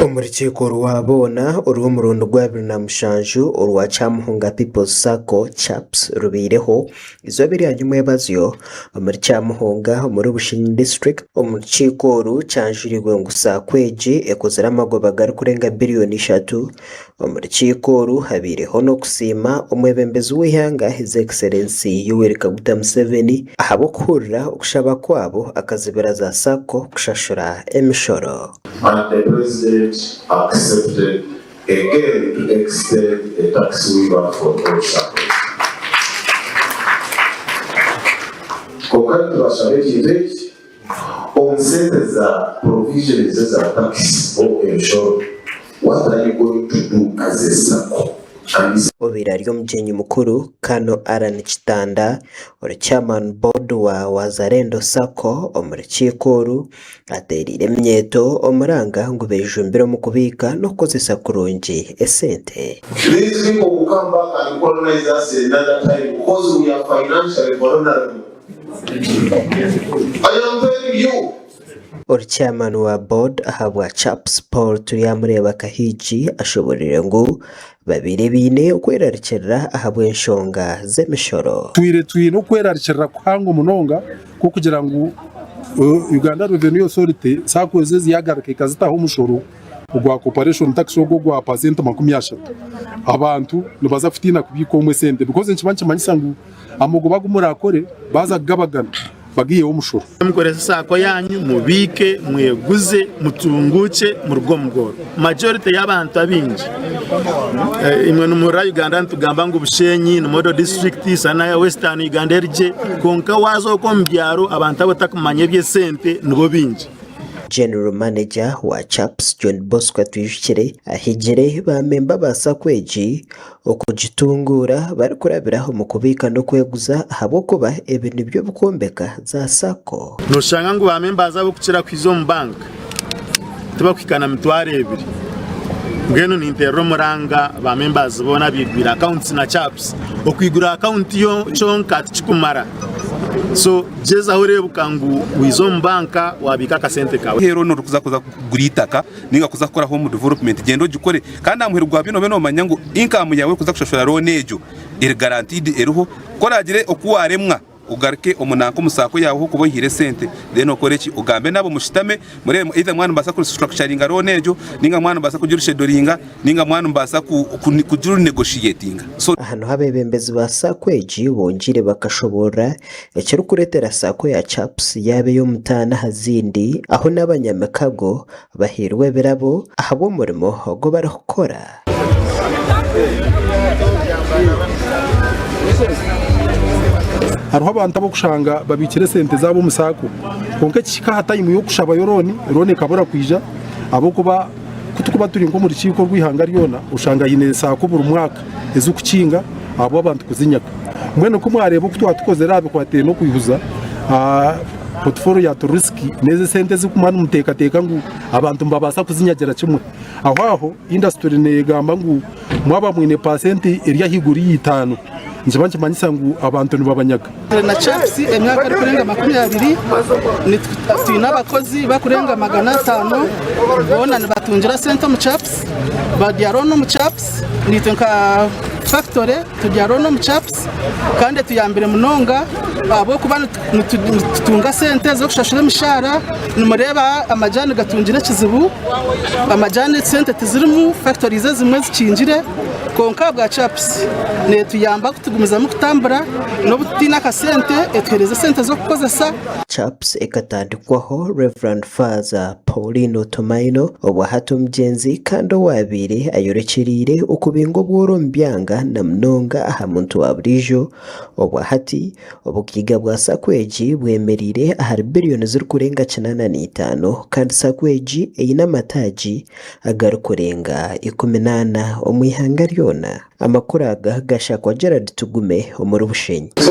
Urukiko rwabona uruhu murundo rwa 2007 urwa Kyamuhunga People's Sacco CHAPS rubireho izo biri hanyuma y'abazyo muri Kyamuhunga muri Bushinyi District urukiko rucanjuriwe ngusa kweji ekozera amagoba gari kurenga biliyoni 3 urukiko habireho no kusima umwebembezi w'ihanga His Excellency Yoweri Kaguta Museveni ahabo kurira ukushaba kwabo akazibera za Sacco kushashura emishoro. And the President accepted again to extend a tax waiver for all SACCOs. Concurrent to Ashabeti on the provisions as a tax or ensure what are you going to do as a SACCO? Obiraryo mjenyi mukuru Kano Aran Chitanda ori chairman board wa Wazalendo Sacco omurukiko aterire myeto omuranga ngo bejumbira mu kubika no kozesa kurungi esente. These people will come back and colonize us another time because we are financially vulnerable. I am telling you. Ori chairman wa board ahabwa CHAPS Paul Tuyamureba Kahiji ashoborere ngo babire bine ukwerarikira ahabwe nshonga z'emishoro. Tuire no kwerarikira kuhanga umunonga ko kugira ngo Uganda Revenue Authority sakoze ziyagarike kazitaho umushoro ugwa corporation tax ogo gwa percent 30 abantu nibaza fitina kubiko umwe sente because nchibanchi manyisangu amogo bagumurakore baza gabagana bagiye umushoro mukoreza Sacco yanyu mubike mweguze mutunguke mu rugo mugoro majority y'abantu abinji imwe numura Uganda ntugamba ngo Bushenyi no Modo district sana ya Western Uganda rije konka wazo ko mbyaro abantu abatakumanye bye sente nibo binji. General Manager wa CHAPS John Bosco Twijukire ahigire ba member ba Sakweji okugitungura bari kurabiraho mu kubika no kweguza habo kuba ibintu byo bukombeka za Sacco. No shanga ngo ba members abo kucira kwizo mu bank tubakwikana mitware 2 ngeno ni intero muranga ba members bona bigwira accounts na CHAPS okwigura account yo chonka tikumara. So jeza hore bukangu wizo mbanka wabika kasente kawe hero no rukuza guritaka ninga kuza gukora home development gendo gikore kandi amuherwa bino beno manyango income yawe kuza kushashura ronejo iri guaranteed eruho koragire okuwaremwa ugarike omunanko musako yawe ho kubohire sente then okoreki ugambe nabo mushitame muri either mwana mbasa ku structuring ronejo ninga mwana mbasa kugira schedulinga ninga mwana mbasa kugira negotiating. So hano habebembezi ba Sakweji bongire bakashobora ekero kuretera Sacco ya CHAPS yabe yo mutana hazindi aho n'abanyamakago bahirwe berabo ahabo murimo go barakora. Haruho abantu abo kushanga babikire sente zabo mu Sacco konke kikahata imu yo kushaba yorone kabura kwija abo kuba kutukuba turi ngo muri ciko rwihanga ryona ushanga yine Sacco buri mwaka ezukukinga abo abantu kuzinyaka mwene ko mwarebo kutwatukoze rabe kwateye no kwihuza portfolio ya riski neze sente zikumana umutekateka ngo abantu mbabasa kuzinyagera kimwe aho industry negamba ngo mwaba mwine percent iriya higuri 5 njibanche manyisangu abantu nibabanyaga na CHAPS emyaka ari kurenga 20 ni twina abakozi bakurenga 500 bona batungira sente mu CHAPS badiarono mu CHAPS ni tenka factory tudiarono mu CHAPS kandi tuyambire munonga abo kubana tutunga sente zo kushashura mishara numureba amajani gatungira kizibu amajani sente tizirimu factories zimwe zikinjire konka bwa CHAPS ne tuyamba kutugumiza mu kutambura no butina ka sente etwereza sente zo kukozesa. CHAPS ekatandikwaho Reverend Father Paulino Tomaino obwahato mjenzi kando wabire ayorekirire ukubingo bworo mbyanga na mnonga aha muntu wa burijo obwahati obukiga bwa Sakweji bwemerire ahari biliyoni ziri kurenga 95 kandi Sakweji eyina mataji agarukurenga 18 omwihanga ryona amakuru agashakwa Gerard Tugume omuri Bushenyi.